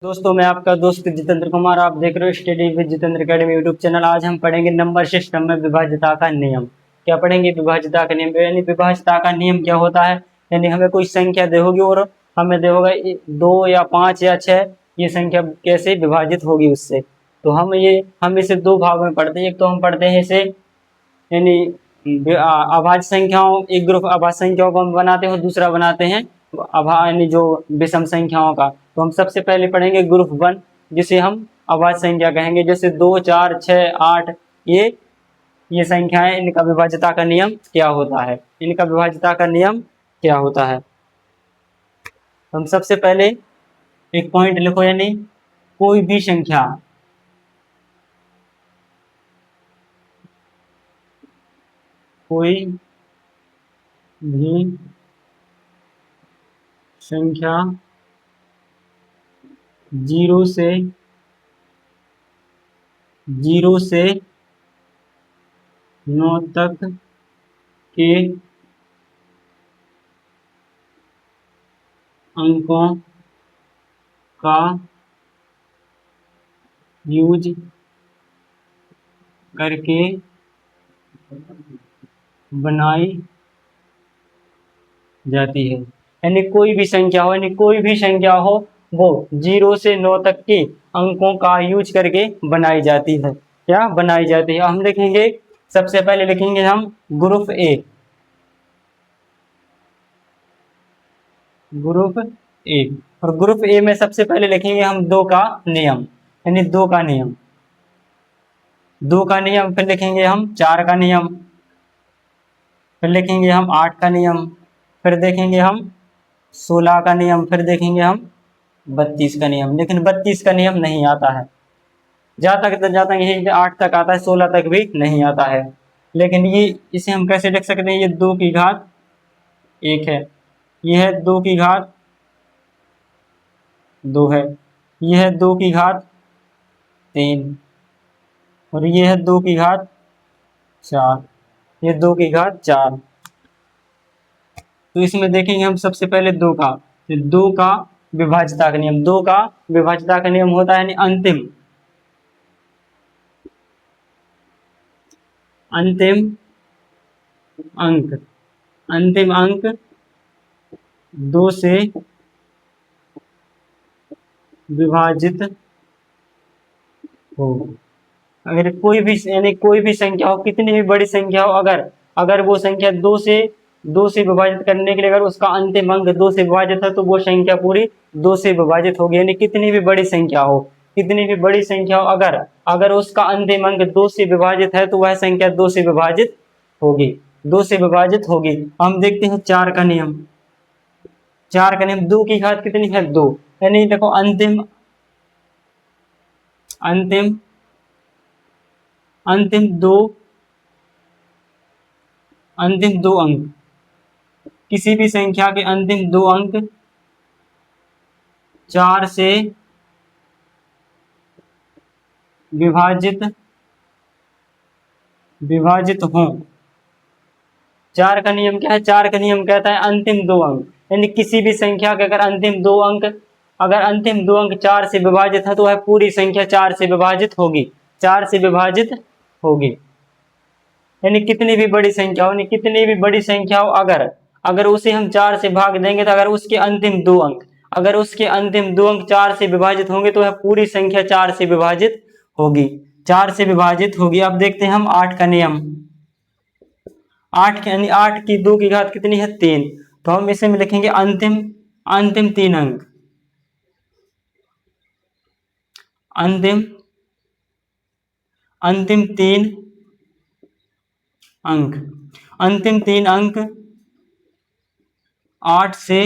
दोस्तों मैं आपका दोस्त जितेंद्र कुमार। आप देख रहे हो study with Jitendra academy YouTube channel. आज हम पढ़ेंगे नंबर सिस्टम में विभाज्यता का नियम। क्या पढ़ेंगे? विभाज्यता का नियम। यानी विभाज्यता का नियम क्या होता है? यानी हमें कोई संख्या दे होगी और हमें दे होगा 2 या 5 या 6, ये संख्या कैसे विभाजित होगी उससे। तो हम इसे दो भाग में पढ़ते हैं। एक तो हम पढ़ते हैं इसे यानी अभाज्य संख्याओं, एक ग्रुप अभाज्य संख्याओं को हम बनाते हैं और दूसरा बनाते हैं यानी जो विषम संख्याओं का। तो हम सबसे पहले पढ़ेंगे ग्रुप 1, जिसे हम अभाज्य संख्या कहेंगे। जैसे 2, 4, 6, 8, ये संख्याएं, इनका विभाज्यता का नियम क्या होता है? इनका विभाज्यता का नियम क्या होता है? हम सबसे पहले एक पॉइंट लिखो, यानी कोई भी संख्या कोई भी संख्या 0 से 9 तक के अंकों का यूज करके बनाई जाती है। यानी कोई भी संख्या हो, वो 0 से 9 तक के अंकों का यूज करके बनाई जाती है। क्या बनाई जाती है? हम लिखेंगे, सबसे पहले लिखेंगे हम ग्रुप ए। और ग्रुप ए में सबसे पहले लिखेंगे हम 2 का नियम, यानी 2 का नियम। 2 का नियम, फिर लिखेंगे हम 4 का नियम, फिर लिखेंगे हम 8 का नियम, फिर देखेंगे हम 16 का नियम, फिर देखेंगे हम 32 का नियम। लेकिन 32 का नियम नहीं आता है। जहाँ तक यही 8 तक आता है, 16 तक भी नहीं आता है। लेकिन इसे हम कैसे लिख सकते हैं? ये 2 की घात 1 है, ये है 2 की घात 2 है, ये है 2 की घात 3, और ये है 2 की घात 4, ये 2 की घात 4। तो इसमें देखेंगे हम सबसे पहले 2 का, तो 2 का विभाज्यता का नियम। 2 का विभाज्यता का नियम होता है यानी अंतिम अंक 2 से विभाजित हो। अगर कोई भी संख्या हो, कितनी भी बड़ी संख्या हो, अगर वो संख्या 2 से विभाजित करने के लिए अगर उसका अंतिम अंक 2 से विभाजित है, तो वो संख्या पूरी 2 से विभाजित होगी। यानी कितनी भी बड़ी संख्या हो, अगर उसका अंतिम अंक 2 से विभाजित है, तो वह संख्या 2 से विभाजित होगी। हम देखते हैं 4 का नियम। 2 की घात कितनी है? 2। यानी देखो अंतिम दो अंक, किसी भी संख्या के अंतिम 2 अंक 4 से विभाजित हों। 4 का नियम क्या है? 4 का नियम कहता है अंतिम 2 अंक, यानी किसी भी संख्या के अगर अंतिम 2 अंक 4 से विभाजित है, तो वह पूरी संख्या 4 से विभाजित होगी। यानी कितनी भी बड़ी संख्या हो, अगर उसे हम 4 से भाग देंगे, तो अगर उसके अंतिम 2 अंक 4 से विभाजित होंगे, तो वह पूरी संख्या 4 से विभाजित होगी। अब देखते हैं हम 8 का नियम। 8 की 2 की घात कितनी है? 3। तो हम इसे में लिखेंगे अंतिम 3 अंक, अंतिम 3 अंक 8 से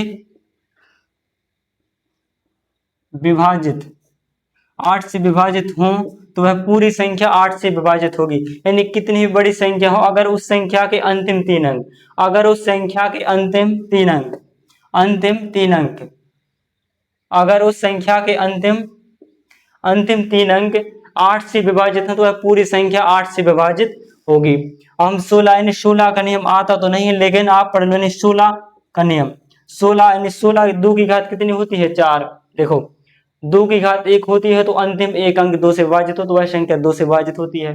विभाजित हों, तो वह पूरी संख्या 8 से विभाजित होगी। यानी कितनी भी बड़ी संख्या हो, अगर उस संख्या के अंतिम 3 अंक अगर उस संख्या के अंतिम 3 अंक अंतिम 3 अंक 8 से विभाजित है, तो वह पूरी संख्या 8 से विभाजित होगी। हम 16 का नियम आता तो नहीं है, लेकिन आप पढ़ लो 16 का नियम। 16 2 की घात कितनी होती है? 4। देखो 2 की घात 1 होती है तो अंतिम एक अंक 2 से विभाजित हो तो वह संख्या 2 से विभाजित होती है।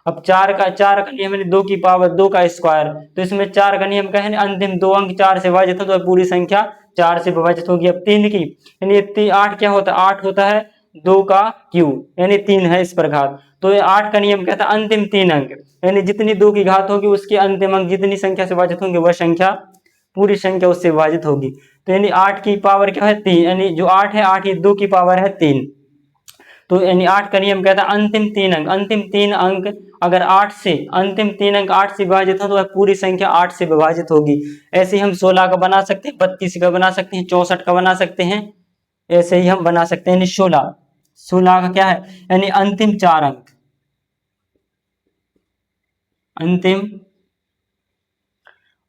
अब 4 का नियम है 2 की पावर 2 का स्क्वायर, तो इसमें 4 का नियम क्या है, अंतिम 2 अंक 4 से विभाजित हो तो पूरी संख्या 4 से विभाजित होगी। अब 3 की यानी 8 क्या होता है, 8 होता है 2 का क्यूब यानी 3 है इस पर घात, तो ये 8 का नियम कहता है अंतिम 3 अंक यानी जितनी 2 की घात होगी उसके अंतिम अंक जितनी संख्या से विभाजित होंगे वह संख्या पूरी संख्या उससे विभाजित होगी। तो यानी 8 की पावर क्या है 3, यानी जो 8 है 8 ये 2 की पावर है 3, तो यानी 8 का नियम कहता है अंतिम 3 अंक अगर 8 से अंतिम 3 अंक 8 से विभाजित हो तो वह पूरी संख्या 8 से विभाजित होगी। ऐसे ही हम 16 का बना सकते हैं, 32 का बना सकते हैं, 64 का बना सकते हैं, ऐसे ही हम बना सकते हैं। यानी 16 का क्या है, यानी अंतिम 4 अंक,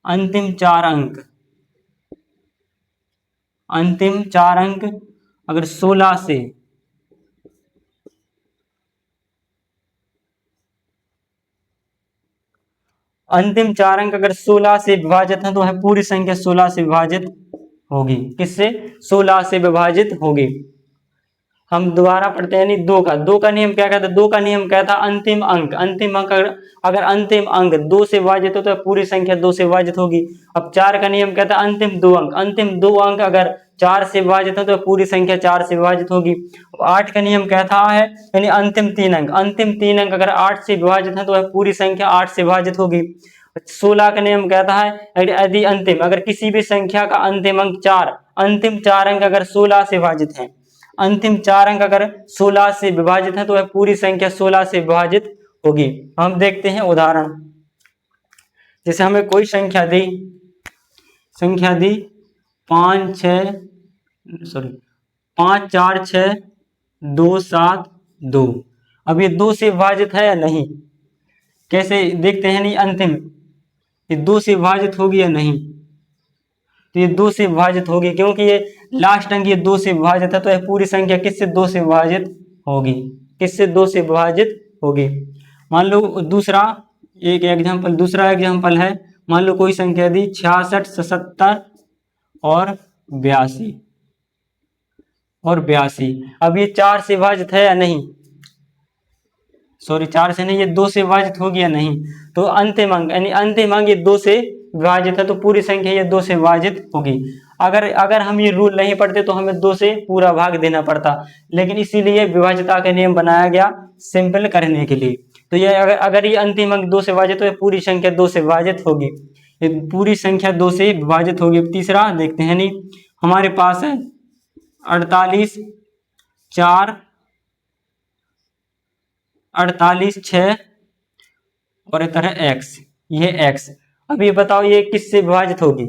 अंतिम 4 अंक, अंतिम 4 अंक अगर 16 से अंतिम 4 अंक अगर 16 से विभाजित है तो वह पूरी संख्या 16 से विभाजित होगी। किससे, 16 से विभाजित होगी। हम दोबारा पढ़ते हैं, नहीं 2 का नियम क्या कहता है, 2 का नियम कहता है अंतिम अंक अगर अंतिम अंक 2 से विभाजित हो तो पूरी संख्या 2 से विभाजित होगी। अब 4 का नियम कहता है अंतिम 2 अंक अगर 4 से विभाजित हो तो पूरी संख्या 4 से विभाजित होगी। 8 का नियम कहता है यानी अंतिम 3 अंक अगर 8 से विभाजित है तो वह पूरी संख्या 8 से विभाजित होगी। 16 का नियम कहता है यदि अगर किसी भी संख्या का अंतिम अंक 4 अंक अगर 16 से विभाजित है, अंतिम 4 अंक अगर 16 से विभाजित है तो वह पूरी संख्या 16 से विभाजित होगी। हम देखते हैं उदाहरण, जैसे हमें कोई संख्या दी 5 4 6 2 7 2, अब ये 2 से विभाजित है या नहीं, कैसे देखते हैं, नहीं अंतिम ये 2 से विभाजित होगी या नहीं, तो ये 2 से विभाजित होगी क्योंकि ये लास्ट अंक ये 2 से विभाजित है, तो यह पूरी संख्या किससे 2 से विभाजित होगी, किससे 2 से विभाजित होगी। मान लो दूसरा एग्जाम्पल है, मान लो कोई संख्या दी 66 77 और 82, अब ये 4 से विभाजित है या नहीं, 4 से नहीं, ये 2 से विभाजित होगी या नहीं, तो अंतिम अंक ये 2 से विभाजित है तो पूरी संख्या ये 2 से विभाजित होगी। अगर हम ये रूल नहीं पढ़ते तो हमें 2 से पूरा भाग देना पड़ता, लेकिन इसीलिए विभाज्यता का नियम बनाया गया सिंपल करने के लिए। तो ये अगर ये अंतिम अंक 2 से विभाजित हो तो पूरी संख्या 2 से विभाजित होगी, ये पूरी संख्या 2 से विभाजित होगी। तीसरा देखते हैं, नहीं हमारे पास है 48 4 48 6 और इधर है x, ये x। अब ये बताओ ये किससे विभाजित होगी,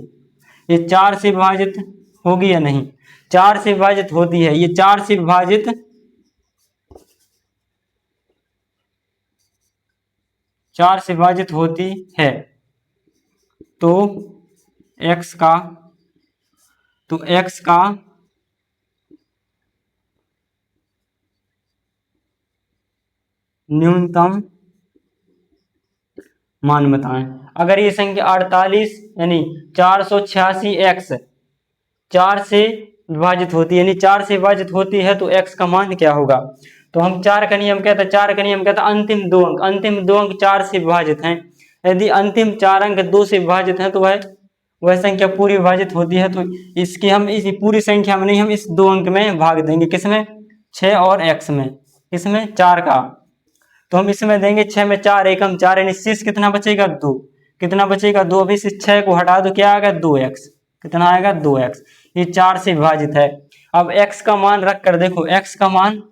ये 4 से विभाजित होगी या नहीं, 4 से विभाजित होती है, ये 4 से विभाजित होती है, तो x का न्यूनतम मान बताएं। अगर ये संख्या 48 यानी 486x 4 से विभाजित होती है, यानी 4 से विभाजित होती है तो x का मान क्या होगा। तो हम 4 का नियम कहता है अंतिम 2 अंक 4 से विभाजित हैं, यदि अंतिम 4 अंक 2 से विभाजित हैं तो वह संख्या पूरी विभाजित होती है। तो इसकी हम इस पूरी संख्या में नहीं, हम इस 2 अंक में भाग देंगे, किसमें 6 और x में, किसमें 4 का, तो हम इसमें देंगे 6 में 4 एकम 4 यानी शेष कितना बचेगा 2, कितना बचेगा 2। अभी इस 6 को हटा दो क्या आएगा 2x, कितना आएगा 2x, ये 4 से विभाजित है। अब x का मान रख कर देखो, x का मान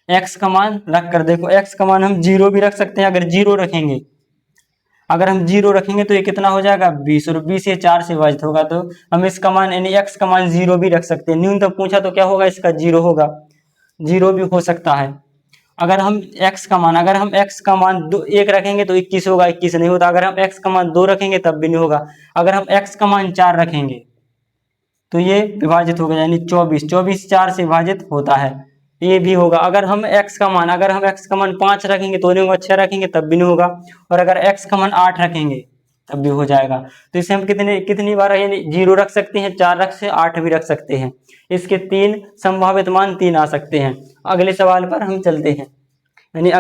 रख कर देखो, x का मान हम 0 भी रख सकते हैं। अगर हम 0 रखेंगे तो ये कितना हो जाएगा 20, और 20 ये 4 से विभाजित होगा, तो हम इसका मान यानी x का मान 0 भी रख सकते हैं। न्यूनतम पूछा तो क्या होगा इसका 0 होगा, 0 भी हो सकता है। अगर हम x का मान 1 रखेंगे तो 21 होगा, 21 नहीं होता। अगर हम x का मान 2 रखेंगे तब भी नहीं होगा। अगर हम x का मान 4 रखेंगे तो ये विभाजित होगा, यानी 24 4 से विभाजित होता है, ये भी होगा। अगर हम x का मान 5 रखेंगे तो नहीं होगा, 6 रखेंगे तब भी नहीं होगा, और अगर x का मान 8 रखेंगे तब भी हो जाएगा। तो इसे हम कितनी बार यानी 0 रख सकते हैं, 4 रख से 8 भी रख सकते हैं। इसके 3 संभावित मान 3 आ सकते हैं। अगले सवाल पर हम चलते हैं, यानी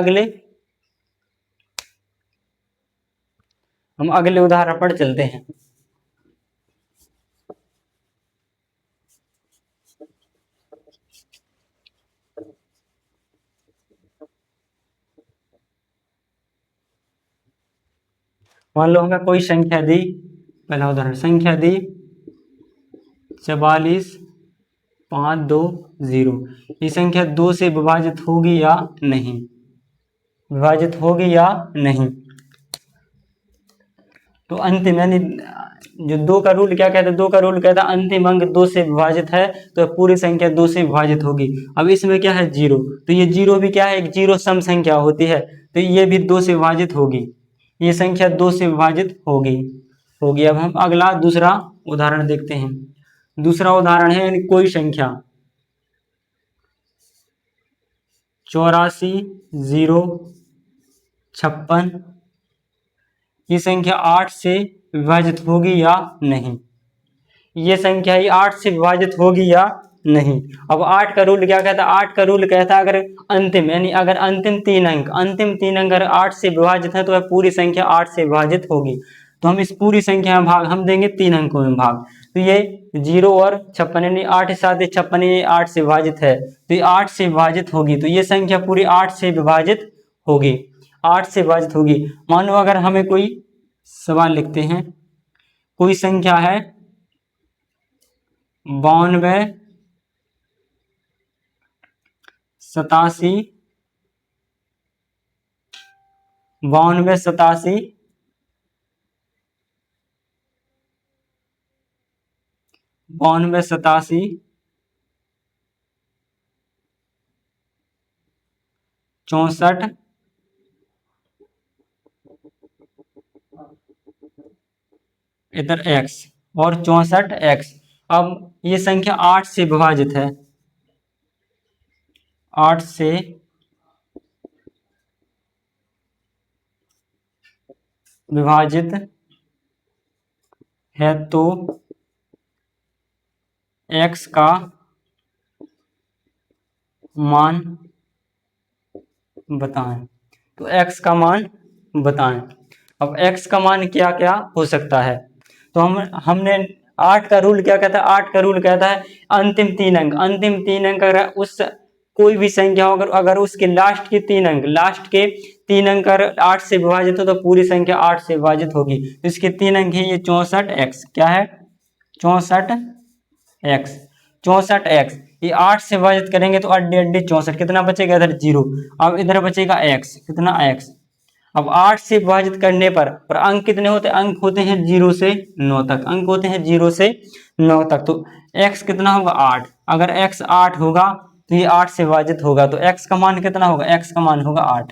हम अगले उदाहरण पर चलते हैं। मान लो हमें कोई संख्या दी, पहला उदाहरण संख्या दी 44,520। ये संख्या 2 से विभाजित होगी या नहीं, विभाजित होगी या नहीं। तो अंतिम यानी जो 2 का रूल क्या कहता है, 2 का रूल कहता है अंतिम अंक 2 से विभाजित है तो पूरी संख्या 2 से विभाजित होगी। अब इसमें क्या है 0, तो ये 0 भी क्या है, एक 0 सम संख्या होती है, तो ये भी 2 से विभाजित होगी, ये संख्या 2 से विभाजित होगी। अब हम अगला दूसरा उदाहरण देखते हैं। दूसरा उदाहरण है यानी कोई संख्या 84,056, ये संख्या 8 से विभाजित होगी या नहीं, ये संख्या ही 8 से विभाजित होगी या नहीं। अब 8 का रूल क्या कहता है, 8 का रूल कहता है अगर अंतिम यानी अगर अंतिम 3 अंक अगर 8 से विभाजित है तो वह पूरी संख्या 8 से विभाजित होगी। तो हम इस पूरी संख्या में भाग हम देंगे 3 अंकों में भाग, तो ये 0 और 56 यानी 8 के साथ 56 ये 8 से विभाजित है, तो ये 8 से विभाजित होगी, तो ये संख्या पूरी 8 से विभाजित होगी, 8 से विभाजित होगी। मानो अगर हमें कोई सवाल लिखते हैं, कोई संख्या है 92,87 64 इधर x और 64x। अब ये संख्या 8 से विभाजित है, 8 से विभाजित है तो x का मान बताएं, तो x का मान बताएं। अब x का मान क्या क्या हो सकता है, तो हमने 8 का रूल क्या कहता है, 8 का रूल कहता है अंतिम 3 अंक अगर उस कोई भी संख्या हो अगर उसके लास्ट के 3 अंक अगर 8 से विभाजित हो तो पूरी संख्या 8 से विभाजित होगी। तो इसके 3 अंक है ये 64x, क्या है 64x, ये 8 से विभाजित करेंगे तो अड्डे अड्डे 64, कितना बचेगा इधर 0, अब इधर बचेगा x, कितना x। अब 8 से विभाजित करने पर और अंक कितने होते हैं, अंक होते हैं 0 से 9 तक, अंक होते हैं 0 से 9 तक। तो x कितना होगा 8, अगर x 8 होगा तो ये 8 से विभाजित होगा, तो x का मान कितना होगा, x का मान होगा 8,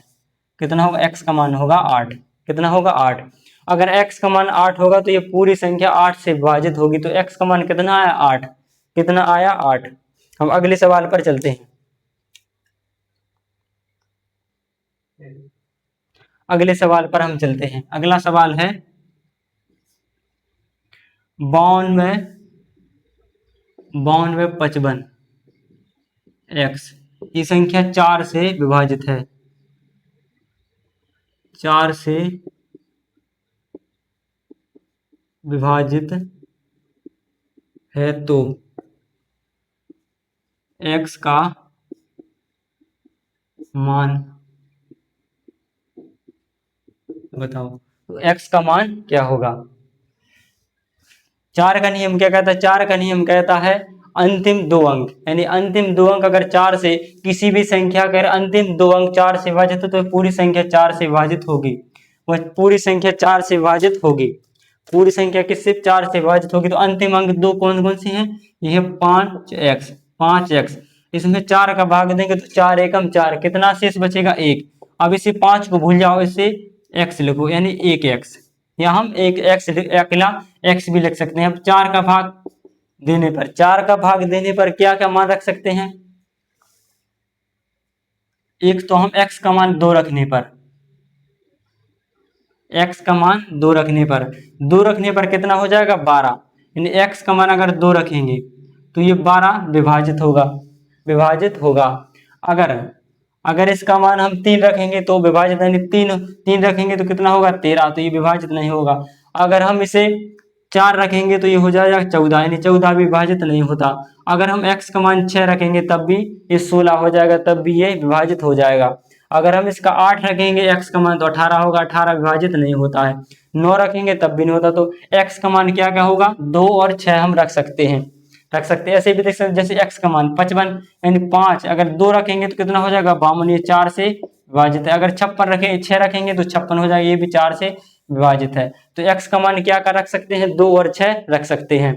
कितना होगा x का मान होगा 8, कितना होगा 8। अगर x का मान 8 होगा तो ये पूरी संख्या 8 से विभाजित होगी, तो x का मान कितना आया 8, कितना आया 8। हम अगले सवाल पर चलते हैं। अगले सवाल पर हम चलते हैं। अगला सवाल है 92,55 x, ये संख्या 4 से विभाजित है, 4 से विभाजित है तो x का मान बताओ, तो x का मान क्या होगा। 4 का नियम क्या कहता है, 4 का नियम कहता है अंतिम 2 अंक यानी अंतिम 2 अंक अगर 4 से किसी भी संख्या अगर अंतिम 2 अंक 4 से विभाजित हो तो पूरी संख्या 4 से विभाजित होगी, वह पूरी संख्या 4 से विभाजित होगी, पूरी संख्या किससे 4 से विभाजित होगी। तो अंतिम अंक 2 कौन कौन से हैं, ये है 5x, इसमें 4 का भाग देंगे तो 4 एकम 4, कितना शेष बचेगा 1। अब इसे 5 को भूल जाओ, इसे x लिखो यानी 1x, या हम एक अकेला x भी लिख सकते हैं। अब 4 का भाग देने पर क्या क्या मान रख सकते हैं, एक तो हम x का मान 2 रखने पर, x का मान 2 रखने पर कितना हो जाएगा 12, यानी x का मान अगर 2 रखेंगे तो ये 12 विभाजित होगा। अगर अगर इसका मान हम 3 रखेंगे तो विभाजित, यानी 3 रखेंगे तो कितना होगा 13, तो ये विभाजित नहीं होगा। अगर हम इसे 4 रखेंगे तो ये हो जाएगा 14, यानी 14 विभाजित नहीं होता। अगर हम x का मान 6 रखेंगे तब भी ये 16 हो जाएगा, तब भी ये विभाजित हो जाएगा। अगर हम इसका 8 रखेंगे x का मान तो 18 होगा, 18 विभाजित नहीं होता है। 9 रखेंगे तब भी नहीं होता। तो x का मान क्या क्या होगा, 2 और 6 हम रख सकते हैं। ऐसे भी देख सकते, जैसे x का मान 55 यानी 5, अगर 2 रखेंगे तो कितना हो जाएगा 52, ये 4 से विभाजित है। अगर 56 रखेंगे 6 रखेंगे तो 56 हो जाएगा, ये भी 4 से विभाजित है। तो x का मान क्या क्या रख सकते हैं, 2 और 6 रख सकते हैं।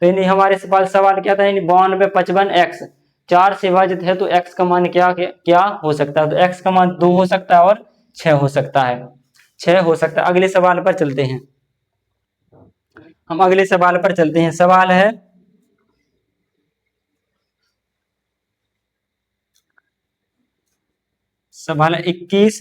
तो यानी हमारे पास सवाल क्या था, यानी 92 55 x 4 से विभाजित है, तो x का मान क्या क्या हो सकता है। तो x का मान 2 हो सकता है और 6 हो सकता है, 6 हो सकता है। अगले सवाल पर चलते हैं, हम अगले सवाल पर चलते हैं। सवाल है सवाल 21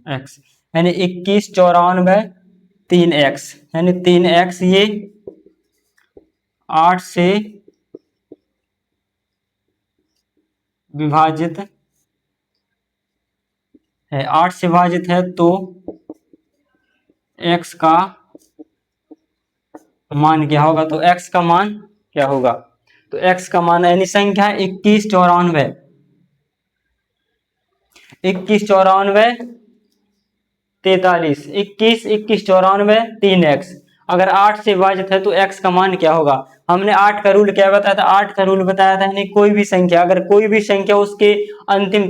x, यानी 21 94 3x, यानी 3x ये 8 से विभाजित है, 8 से विभाजित है, तो x का मान क्या होगा। तो x का मान क्या होगा, तो x का मान यानी संख्या 21 94 43, 21 21 94 3x। अगर 8 से विभाजित है तो x का मान क्या होगा। हमने 8 का रूल क्या बताया था, 8 का रूल बताया था, यानी कोई भी संख्या, अगर कोई भी संख्या उसके अंतिम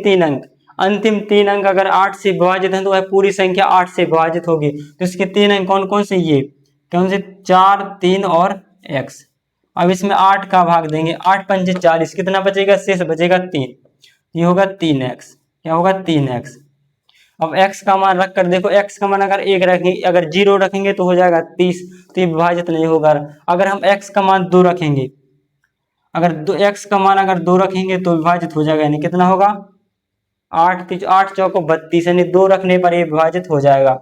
तीन अंक अगर 8 से विभाजित है तो वह पूरी संख्या 8 से विभाजित होगी। तो इसके 3 अंक कौन कौन से, ये कौन से, 4 3 और x। अब इसमें 8 का भाग देंगे, 8 पंचे 40, कितना बचेगा, शेष बचेगा 3, ये होगा 3x, क्या होगा 3x। अब x का मान रख कर देखो, x का मान अगर 1 रखेंगे, अगर 0 रखेंगे तो हो जाएगा 30, तो ये विभाजित नहीं होगा। अगर हम x का मान 2 रखेंगे, अगर x का मान अगर 2 रखेंगे तो विभाजित हो जाएगा, यानी कितना होगा 8 चौको 32, यानी 2 रखने पर ये विभाजित हो जाएगा।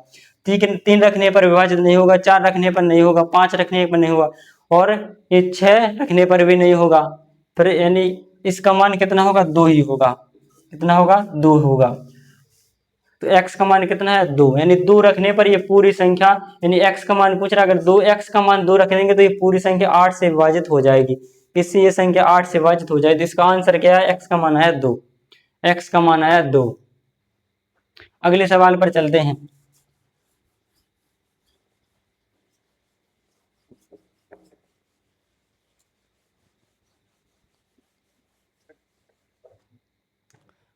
3 रखने पर विभाजित नहीं होगा, 4 रखने पर नहीं होगा, 5 रखने पर नहीं होगा, और ये 6 रखने पर भी नहीं होगा। फिर यानी इसका मान कितना होगा, 2 ही होगा, कितना होगा 2 होगा। तो x का मान कितना है 2, यानी 2 रखने पर ये पूरी संख्या, यानी x का मान पूछ रहा है, अगर 2x का मान 2 रख देंगे तो ये पूरी संख्या 8 से विभाजित हो जाएगी। इससे ये संख्या 8 से विभाजित हो जाएगी। तो इसका आंसर क्या है, x का मान आया 2, x का मान आया 2। अगले सवाल पर चलते हैं।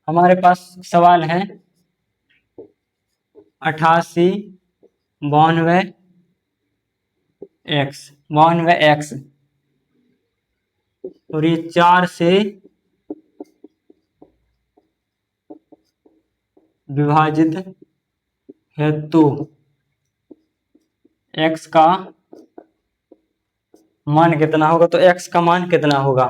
हमारे पास सवाल है 88 92 x और ये 4 से विभाजित है, तो x का मान कितना होगा। तो x का मान कितना होगा,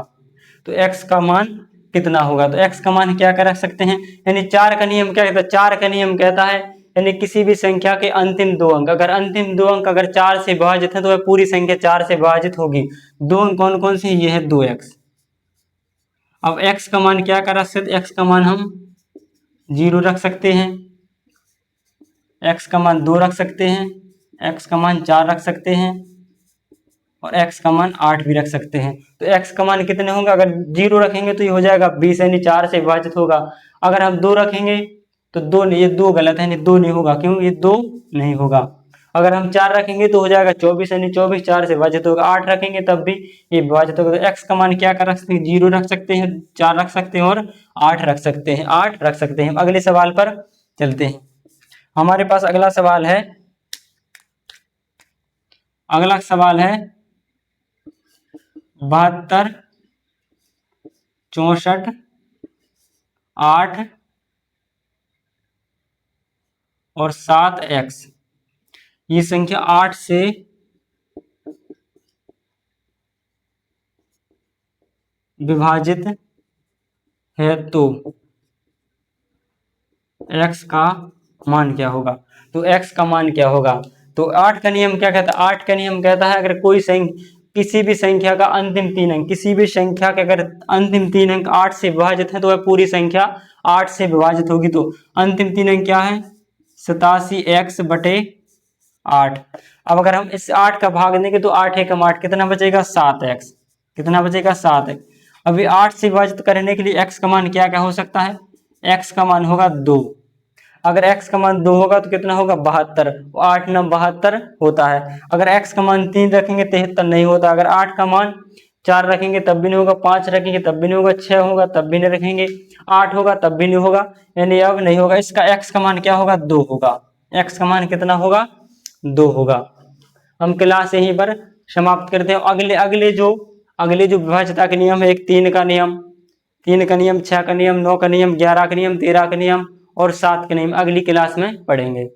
तो x का मान कितना होगा, तो x का मान क्या कर रख सकते हैं, यानी 4 का नियम क्या कहता है, 4 का नियम कहता है यानी किसी भी संख्या के अंतिम 2 अंक, अगर अंतिम 2 अंक अगर 4 से विभाजित है तो वह पूरी संख्या 4 से विभाजित होगी। 2 अंक कौन कौन से, ये है 2x। अब x का मान क्या कर रख सकते, x का मान हम 0 रख सकते हैं, x का मान 2 रख सकते हैं, x का मान 4 रख सकते हैं, और x का मान 8 भी रख सकते हैं। तो x का मान कितने होंगे, अगर 0 रखेंगे तो ये हो जाएगा 20, यानी 4 से विभाजित होगा। अगर हम 2 रखेंगे तो 2 नहीं, ये 2 गलत है, यानी 2 नहीं होगा, क्यों, ये 2 नहीं होगा। अगर हम 4 रखेंगे तो हो जाएगा 24, यानी 24 4 से विभाजित होगा। 8 रखेंगे तब भी ये विभाजित होगा। तो x का मान क्या कर रख सकते हैं, 0 रख सकते हैं, 4 रख सकते हैं, और 8 रख सकते हैं, 8 रख सकते हैं। अगले सवाल पर चलते हैं। हमारे पास अगला सवाल है 72 64 8 और 7x। ये संख्या 8 से विभाजित है, तो x का मान क्या होगा। तो x का मान क्या होगा, तो 8 का नियम क्या कहता है? 8 का नियम कहता है अगर कोई किसी भी संख्या का अंतिम 3 अंक, किसी भी संख्या के अगर अंतिम 3 अंक 8 से विभाजित है तो वह पूरी संख्या 8 से विभाजित होगी। तो अंतिम 3 अंक क्या है? 87x/8। अब अगर हम इस 8 का भाग देंगे तो 8 एकम 8 कितना बचेगा? 7x। कितना बचेगा? 7x। अभी 8 से विभाजित करने के लिए x का मान क्या क्या हो सकता है? x का मान होगा 2। अगर x का मान 2 होगा तो कितना होगा? 72। 8 9 72 होता है। अगर x का मान 3 रखेंगे 73 नहीं होता। अगर 8 का मान 4 रखेंगे तब भी नहीं होगा, 5 रखेंगे तब भी नहीं होगा, 6 होगा तब भी नहीं रखेंगे, 8 होगा तब भी नहीं होगा, यानी अब नहीं होगा। इसका x का मान क्या होगा? 2 होगा। x का मान कितना होगा? 2 होगा। हम क्लास यहीं पर समाप्त करते हैं। अगले जो विभाज्यता के नियम है, एक 3 का नियम, 6 का नियम, 9 का नियम, 11 का नियम, 13 का नियम और 7 का नियम अगली क्लास में पढ़ेंगे।